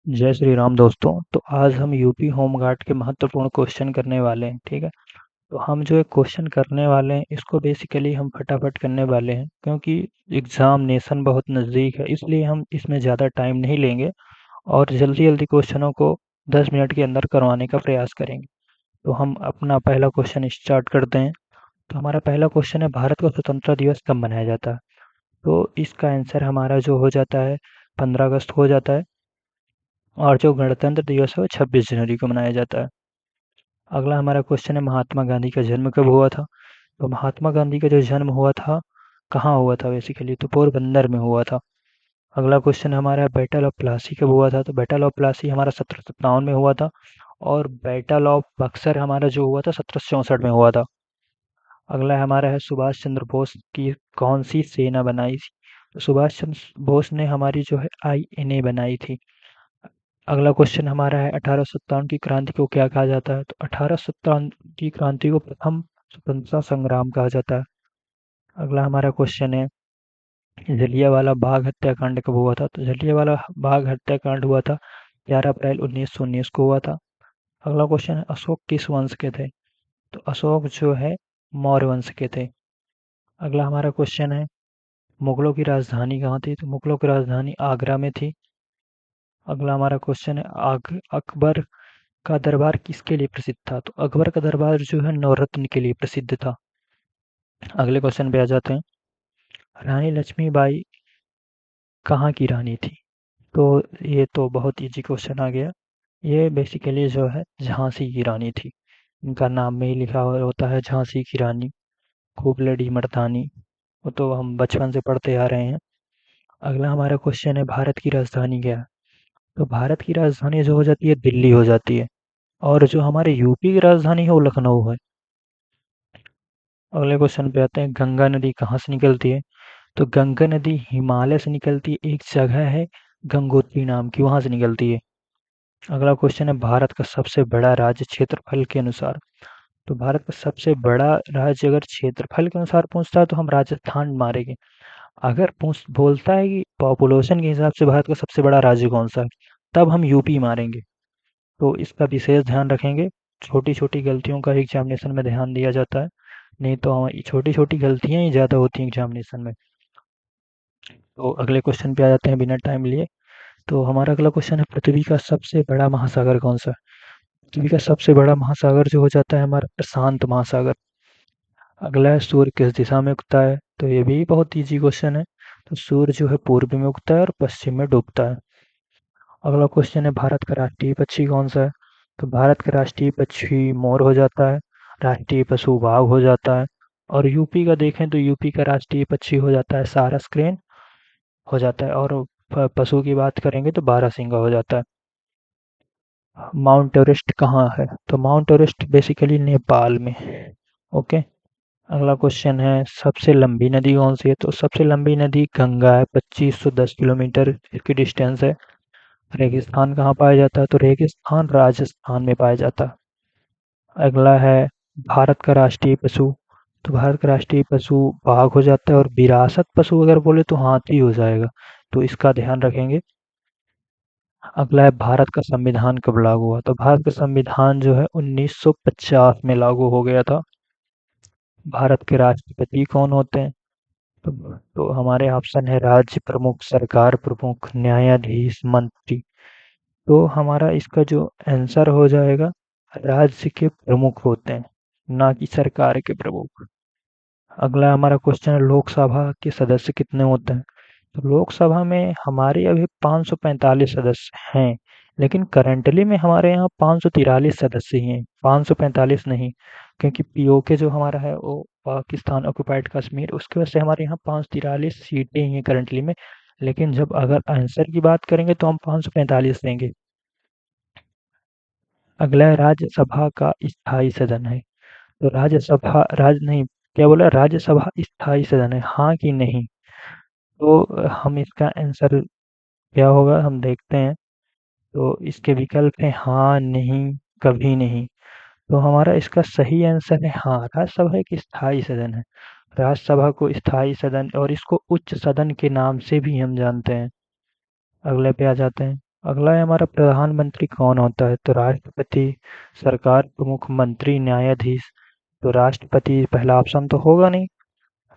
जय श्री राम दोस्तों। तो आज हम यूपी होमगार्ड के महत्वपूर्ण क्वेश्चन करने वाले हैं। ठीक है। तो हम जो एक क्वेश्चन करने वाले हैं इसको बेसिकली हम फटाफट करने वाले हैं, क्योंकि एग्जामिनेशन बहुत नज़दीक है, इसलिए हम इसमें ज़्यादा टाइम नहीं लेंगे और जल्दी जल्दी क्वेश्चनों को 10 मिनट के अंदर करवाने का प्रयास करेंगे। तो हम अपना पहला क्वेश्चन स्टार्ट करते हैं। तो हमारा पहला क्वेश्चन है, भारत का स्वतंत्रता दिवस कब मनाया जाता है? तो इसका आंसर हमारा जो हो जाता है 15 अगस्त हो जाता है। और जो गणतंत्र दिवस है वो 26 जनवरी को मनाया जाता है। अगला हमारा क्वेश्चन है, महात्मा गांधी का जन्म कब हुआ था? तो महात्मा गांधी का जो जन्म हुआ था, कहाँ हुआ था बेसिकली, तो पोरबंदर में हुआ था। अगला क्वेश्चन हमारा, बैटल ऑफ प्लासी कब हुआ था? तो बैटल ऑफ प्लासी हमारा 1757 में हुआ था। और बैटल ऑफ बक्सर हमारा जो हुआ था 1764 में हुआ था। अगला हमारा है, सुभाष चंद्र बोस की कौन सी सेना बनाई थी? तो सुभाष चंद्र बोस ने हमारी जो है INA बनाई थी। अगला क्वेश्चन हमारा है, 1857 की क्रांति को क्या कहा जाता है? तो 1857 की क्रांति को प्रथम स्वतंत्रता संग्राम कहा जाता है। अगला हमारा क्वेश्चन है, जलियांवाला बाग हत्याकांड कब हुआ था? तो जलियांवाला बाग हत्याकांड हुआ था 11 अप्रैल 1919 को हुआ था। अगला क्वेश्चन है, अशोक किस वंश के थे? तो अशोक जो है मौर्य वंश के थे। अगला हमारा क्वेश्चन है, मुगलों की राजधानी कहाँ थी? तो मुगलों की राजधानी आगरा में थी। अगला हमारा क्वेश्चन है, अकबर का दरबार किसके लिए प्रसिद्ध था? तो अकबर का दरबार जो है नवरत्न के लिए प्रसिद्ध था। अगले क्वेश्चन पे आ जाते हैं, रानी लक्ष्मीबाई कहाँ की रानी थी? तो ये तो बहुत इजी क्वेश्चन आ गया। ये बेसिकली जो है झांसी की रानी थी। इनका नाम में ही लिखा हुआ होता है झांसी की रानी, खूब लड़ी मर्दानी। वो तो हम बचपन से पढ़ते आ रहे हैं। अगला हमारा क्वेश्चन है, भारत की राजधानी क्या है? तो भारत की राजधानी जो हो जाती है दिल्ली हो जाती है। और जो हमारे यूपी की राजधानी है वो लखनऊ है। अगले क्वेश्चन पे आते हैं, गंगा नदी कहाँ से निकलती है? तो गंगा नदी हिमालय से निकलती है, एक जगह है गंगोत्री नाम की, वहां से निकलती है। अगला क्वेश्चन है, भारत का सबसे बड़ा राज्य क्षेत्रफल के अनुसार? तो भारत का सबसे बड़ा राज्य अगर क्षेत्रफल के अनुसार पूछता है तो हम राजस्थान मारेंगे। अगर पूछ बोलता है कि पॉपुलेशन के हिसाब से भारत का सबसे बड़ा राज्य कौन सा है, तब हम यूपी मारेंगे। तो इसका विशेष ध्यान रखेंगे। छोटी छोटी गलतियों का एग्जामिनेशन में ध्यान दिया जाता है, नहीं तो हमारी छोटी छोटी गलतियां ही ज्यादा होती हैं एग्जामिनेशन में। तो अगले क्वेश्चन पे आ जाते हैं बिना टाइम लिए। तो हमारा अगला क्वेश्चन है, पृथ्वी का सबसे बड़ा महासागर कौन सा है? पृथ्वी का सबसे बड़ा महासागर जो हो जाता है हमारा प्रशांत महासागर। अगला है, सूर्य किस दिशा में उगता है? तो ये भी बहुत इजी क्वेश्चन है। तो सूर्य जो है पूर्व में उगता है और पश्चिम में डूबता है। अगला क्वेश्चन है, भारत का राष्ट्रीय पक्षी कौन सा है? तो भारत का राष्ट्रीय पक्षी मोर हो जाता है। राष्ट्रीय पशु बाघ हो जाता है। और यूपी का देखें तो यूपी का राष्ट्रीय पक्षी हो जाता है सारस क्रेन हो जाता है। और पशु की बात करेंगे तो बारहसिंगा हो जाता है। माउंट एवरेस्ट कहाँ है? तो माउंट एवरेस्ट बेसिकली नेपाल में। ओके। अगला क्वेश्चन है, सबसे लंबी नदी कौन सी है? तो सबसे लंबी नदी गंगा है, 2510 किलोमीटर इसकी डिस्टेंस है। रेगिस्तान कहाँ पाया जाता है? तो रेगिस्तान राजस्थान में पाया जाता है। अगला है, भारत का राष्ट्रीय पशु? तो भारत का राष्ट्रीय पशु बाघ हो जाता है। और विरासत पशु अगर बोले तो हाथी हो जाएगा, तो इसका ध्यान रखेंगे। अगला है, भारत का संविधान कब लागू हुआ? तो भारत का संविधान जो है 1950 में लागू हो गया था। भारत के राष्ट्रपति कौन होते हैं? तो हमारे ऑप्शन है, राज्य प्रमुख, सरकार प्रमुख, न्यायाधीश, मंत्री। तो हमारा इसका जो आंसर हो जाएगा, राज्य के प्रमुख होते हैं, ना कि सरकार के प्रमुख। अगला हमारा क्वेश्चन है, लोकसभा के सदस्य कितने होते हैं? तो लोकसभा में हमारे अभी 545 सदस्य हैं, लेकिन करंटली में हमारे यहाँ 543 सदस्य ही हैं, 545 नहीं। क्योंकि पीओके जो हमारा है वो पाकिस्तान ऑक्युपाइड कश्मीर, उसकी वजह से हमारे यहाँ 543 सीटें ही हैं करंटली में। लेकिन जब अगर आंसर की बात करेंगे तो हम 545 देंगे। अगला है, राज्यसभा का स्थायी सदन है? तो राज्यसभा राज नहीं, क्या बोला, राज्यसभा स्थायी सदन है, हाँ कि नहीं? तो हम इसका आंसर क्या होगा हम देखते हैं। तो इसके विकल्प हैं हाँ, नहीं, कभी नहीं। तो हमारा इसका सही आंसर है हाँ, राज्यसभा एक स्थायी सदन है। राज्यसभा को स्थायी सदन और इसको उच्च सदन के नाम से भी हम जानते हैं। अगले पे आ जाते हैं। अगला है हमारा प्रधानमंत्री कौन होता है? तो राष्ट्रपति, सरकार प्रमुख, मंत्री, न्यायाधीश। तो राष्ट्रपति पहला ऑप्शन तो होगा नहीं,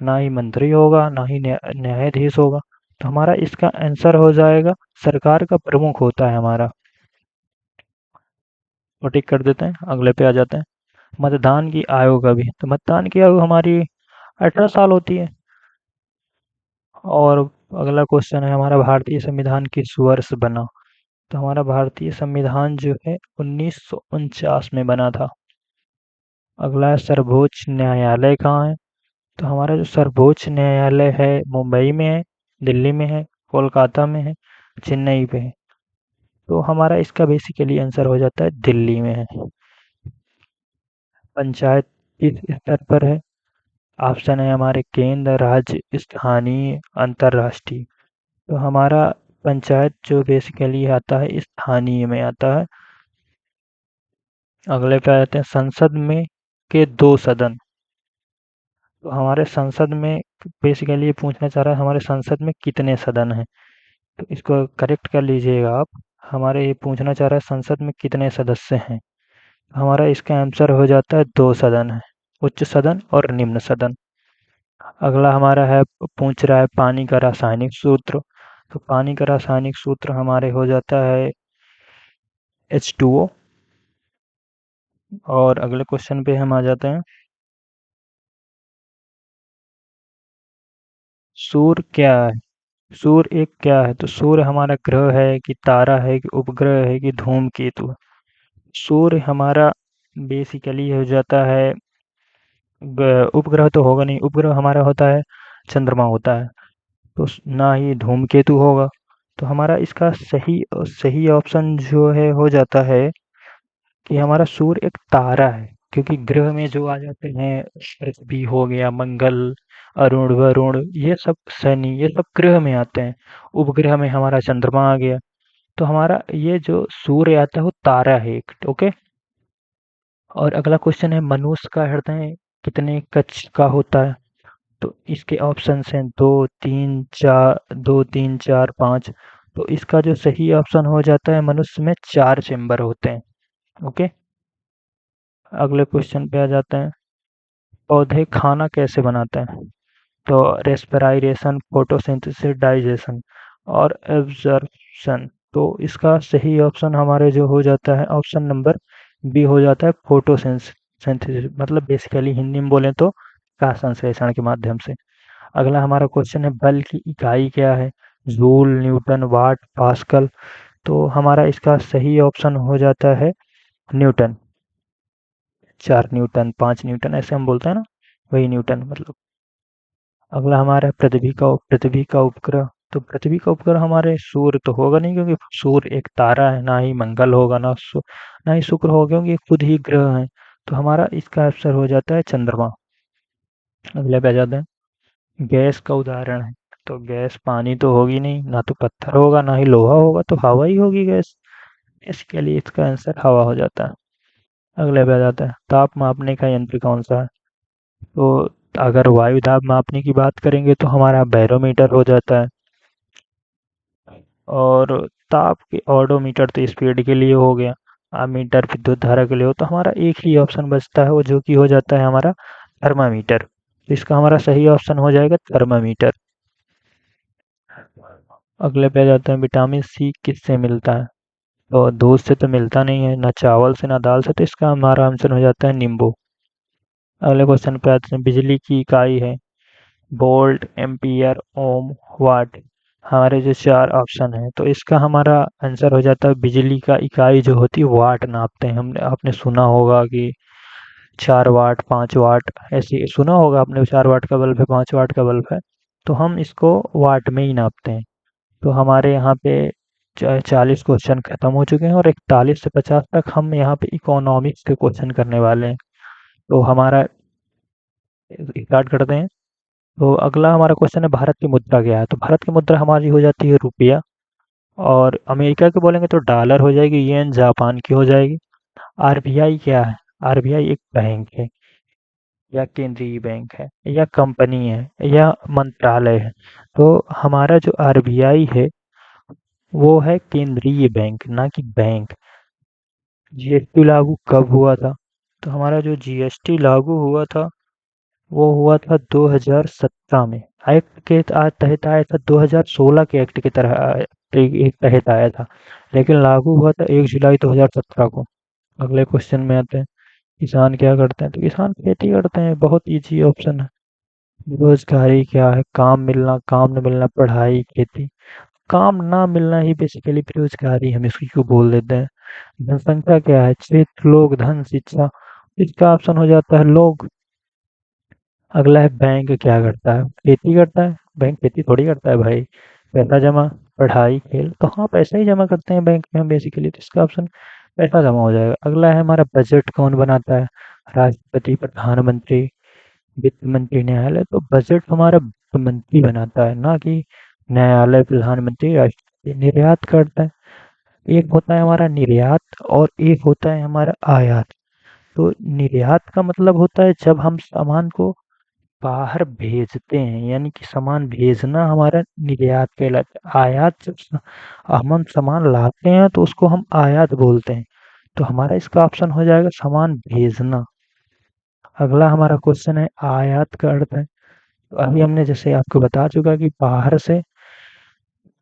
ना ही मंत्री होगा, ना ही न्यायाधीश होगा। तो हमारा इसका आंसर हो जाएगा सरकार का प्रमुख होता है हमारा। वो टिक कर देते हैं, अगले पे आ जाते हैं। मतदान की आयु का भी, तो मतदान की आयु हमारी 18 साल होती है। और अगला क्वेश्चन है हमारा, भारतीय संविधान किस वर्ष बना? तो हमारा भारतीय संविधान जो है 1949 में बना था। अगला है सर्वोच्च न्यायालय कहाँ है? तो हमारा जो सर्वोच्च न्यायालय है मुंबई में है, दिल्ली में है, कोलकाता में है, चेन्नई पे है। तो हमारा इसका बेसिकली आंसर हो जाता है दिल्ली में है। पंचायत किस स्तर पर है? ऑप्शन है हमारे केंद्र, राज्य, स्थानीय, अंतर्राष्ट्रीय। तो हमारा पंचायत जो बेसिकली आता है स्थानीय में आता है। अगले पे आ जाते हैं, संसद में के 2 सदन। तो हमारे संसद में बेसिकली ये पूछना चाह रहा है हमारे संसद में कितने सदन हैं। तो इसको करेक्ट कर लीजिएगा आप। हमारे ये पूछना चाह रहा है संसद में कितने सदस्य हैं। हमारा इसका आंसर हो जाता है 2 सदन है, उच्च सदन और निम्न सदन। अगला हमारा है, पूछ रहा है पानी का रासायनिक सूत्र। तो पानी का रासायनिक सूत्र हमारे हो जाता है H2O। और अगले क्वेश्चन पे हम आ जाते हैं, सूर्य क्या है? सूर्य एक क्या है? तो सूर्य हमारा ग्रह है कि तारा है कि उपग्रह है कि धूमकेतु है? सूर्य हमारा बेसिकली हो जाता है, उपग्रह तो होगा नहीं, उपग्रह हमारा होता है चंद्रमा होता है। तो ना ही धूमकेतु होगा। तो हमारा इसका सही सही ऑप्शन जो है हो जाता है कि हमारा सूर्य एक तारा है। क्योंकि ग्रह में जो आ जाते हैं, पृथ्वी हो गया, मंगल, अरुण, वरुण, ये सब, शनि, ये सब ग्रह में आते हैं। उपग्रह में हमारा चंद्रमा आ गया। तो हमारा ये जो सूर्य आता है वो तारा है एक। ओके। और अगला क्वेश्चन है, मनुष्य का हृदय कितने कक्ष का होता है? तो इसके ऑप्शन हैं 2, 3, 4, 5। तो इसका जो सही ऑप्शन हो जाता है, मनुष्य में 4 चेम्बर होते हैं। ओके। अगले क्वेश्चन पे आ जाते हैं, पौधे खाना कैसे बनाते हैं? तो रेस्पिरेशन, फोटोसिंथेसिस, डाइजेशन और एब्जॉर्प्शन। तो इसका सही ऑप्शन हमारे जो हो जाता है ऑप्शन नंबर बी हो जाता है, फोटोसिंथेसिस। मतलब बेसिकली हिंदी में बोलें तो प्रकाश संश्लेषण के माध्यम से। अगला हमारा क्वेश्चन है, बल की इकाई क्या है? जूल, न्यूटन, वाट, पास्कल। तो हमारा इसका सही ऑप्शन हो जाता है न्यूटन। 4 न्यूटन, 5 न्यूटन ऐसे हम बोलते हैं ना, वही न्यूटन मतलब। अगला हमारा है, पृथ्वी का उपग्रह। तो पृथ्वी का उपग्रह हमारे सूर्य तो होगा नहीं, क्योंकि सूर्य एक तारा है। ना ही मंगल होगा, ना ही शुक्र होगा, क्योंकि ये खुद ही ग्रह है। तो हमारा इसका आंसर हो जाता है चंद्रमा। अगले पे आ जाते हैं, गैस का उदाहरण है। तो गैस पानी तो होगी नहीं, ना तो पत्थर होगा, ना ही लोहा होगा, तो हवा ही होगी गैस। इसके लिए इसका आंसर हवा हो जाता है। अगले पे आ जाता है, ताप मापने का यंत्र कौन सा है? तो अगर वायु दाब मापने की बात करेंगे तो हमारा बैरोमीटर हो जाता है। और ताप के ऑडोमीटर तो स्पीड के लिए हो गया। मीटर विद्युत धारा के लिए हो। तो हमारा एक ही ऑप्शन बचता है, वो जो कि हो जाता है हमारा थर्मामीटर। तो इसका हमारा सही ऑप्शन हो जाएगा थर्मामीटर। अगले पे आ जाते हैं, विटामिन सी किससे मिलता है? तो दूध से तो मिलता नहीं है, ना चावल से, ना दाल से। तो इसका हमारा आंसर हो जाता है नींबू। अगले क्वेश्चन पे आते हैं, बिजली की इकाई है, वोल्ट, एम्पियर, ओम, वाट। हमारे जो 4 ऑप्शन है, तो इसका हमारा आंसर हो जाता है, बिजली का इकाई जो होती है वाट नापते हैं। हमने आपने सुना होगा कि 4 वाट, 5 वाट, ऐसे सुना होगा आपने, 4 वाट का बल्ब है, 5 वाट का बल्ब है। तो हम इसको वाट में ही नापते हैं। तो हमारे यहाँ पे 40 क्वेश्चन खत्म हो चुके हैं, और 41 से 50 तक हम यहाँ पे इकोनॉमिक्स के क्वेश्चन करने वाले हैं। तो हमारा स्टार्ट करते हैं। तो अगला हमारा क्वेश्चन है, भारत की मुद्रा क्या है? तो भारत की मुद्रा हमारी हो जाती है रुपया। और अमेरिका की बोलेंगे तो डॉलर हो जाएगी, येन जापान की हो जाएगी। आरबीआई क्या है? आरबीआई एक बैंक है, या केंद्रीय बैंक है, या कंपनी है, या मंत्रालय है। तो हमारा जो आरबीआई है वो है केंद्रीय बैंक, ना कि बैंक। जीएसटी लागू कब हुआ था? तो हमारा जो जीएसटी लागू हुआ था वो हुआ था 2017 में। एक्ट के तहत आया था, 2016 के एक्ट के तरह एक तहत आया था, लेकिन लागू हुआ था 1 जुलाई 2017 को। अगले क्वेश्चन में आते हैं, किसान क्या करते हैं? तो किसान खेती करते हैं, बहुत इजी ऑप्शन है। बेरोजगारी क्या है? काम मिलना, काम न मिलना, पढ़ाई, खेती। काम ना मिलना ही बेसिकली बेरोजगारी हम इसको बोल देते हैं। जनसंख्या क्या है? क्षेत्र, लोग, धन, शिक्षा। इसका ऑप्शन हो जाता है लोग। अगला है बैंक क्या करता है? खेती करता है। बैंक खेती थोड़ी करता है भाई। पैसा जमा, पढ़ाई, खेल। तो हाँ, पैसा ही जमा करते हैं बैंक में हम बेसिकली, तो इसका ऑप्शन पैसा जमा हो जाएगा। अगला है हमारा बजट कौन बनाता है? राष्ट्रपति, प्रधानमंत्री, वित्त मंत्री, न्यायालय। तो बजट हमारा वित्त मंत्री बनाता है, ना कि न्यायालय, प्रधानमंत्री, राष्ट्रपति। निर्यात करता है, एक होता है हमारा निर्यात और एक होता है हमारा आयात। तो निर्यात का मतलब होता है जब हम सामान को बाहर भेजते हैं, यानी कि सामान भेजना हमारा निर्यात कहलाता है। आयात जब हम सामान लाते हैं तो उसको हम आयात बोलते हैं। तो हमारा इसका ऑप्शन हो जाएगा सामान भेजना। अगला हमारा क्वेश्चन है आयात का अर्थ है। तो अभी हमने जैसे आपको बता चुका कि बाहर से,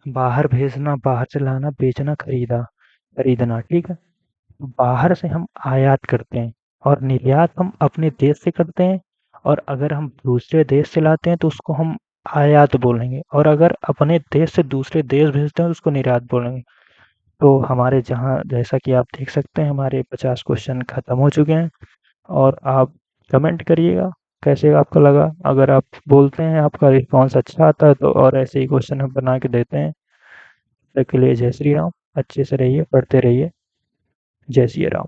बाहर भेजना, बाहर से लाना, बेचना, खरीदना, ठीक है। तो बाहर से हम आयात करते हैं और निर्यात हम अपने देश से करते हैं। और अगर हम दूसरे देश से लाते हैं तो उसको हम आयात बोलेंगे, और अगर अपने देश से दूसरे देश भेजते हैं तो उसको निर्यात बोलेंगे। तो हमारे जहाँ, जैसा कि आप देख सकते हैं, हमारे 50 क्वेश्चन खत्म हो चुके हैं। और आप कमेंट करिएगा कैसे आपको लगा। अगर आप बोलते हैं आपका रिस्पॉन्स अच्छा आता है तो और ऐसे ही क्वेश्चन हम बना के देते हैं। तब तक के लिए जय श्री राम। अच्छे से रहिए, पढ़ते रहिए। जय श्री राम।